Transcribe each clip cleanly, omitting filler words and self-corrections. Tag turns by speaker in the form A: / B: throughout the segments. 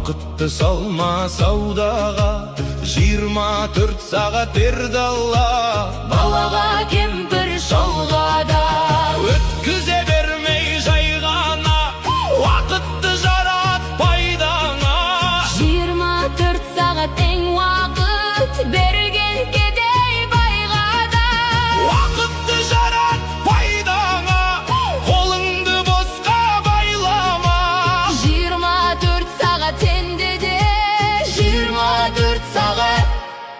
A: Уақытты салма саудаға, 24 сағат берді Алла.
B: Балаға кемпір шалға да
A: Өткізе бермей жай ғана, уақытты жарат пайдаңа.
B: 24 сағат тең уақыт, берілген кедей байға да.
A: Уақытты жарат пайдаңа, қолыңды босқа байлама.
B: 24 сағат сенде де, 24 сағат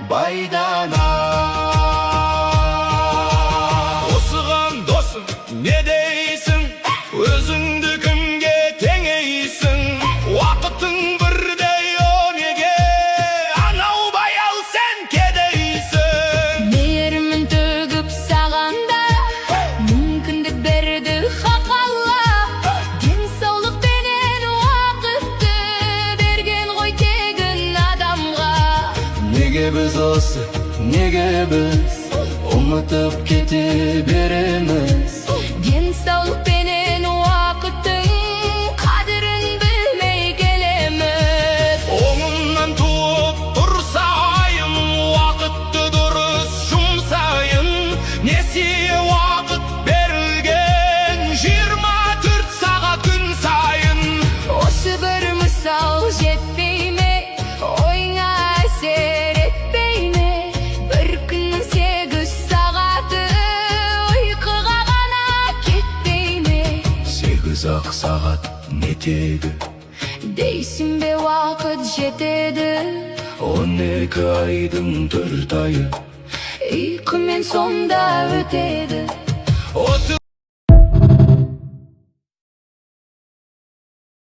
A: Байдана. Осыған досым не дейсің? Өзіңді кімге теңейсің? Уақытың бірдей неге? Анау баял, сен кедейсің.
B: мейірімін төгіп сағанда, мүмкіндік берді хақ Алла. Денсаулық пенен уақытты берген ғой тегін адамға.
A: Неге біз осы, неге біз ұмытып кете береміз?
B: Денсаулық пенен уақыттың қадірін білмей келеміз.
A: Оңымнан туып тұрса айым, уақытты дұрыс жұмсайын. Несие уақыт берілген, 24 сағат күн сайын.
B: Осы бір мысал жетпей ме, ойыңа әсер етпей ме? Бір күннің 8 сағаты ұйқыға ғана кетпей ме?
A: 8-ақ сағат не тегі?
B: Дейсің бе уақыт жетеді?
A: 12 айдың 4 айы
B: Ұйқымен сонда өтеді.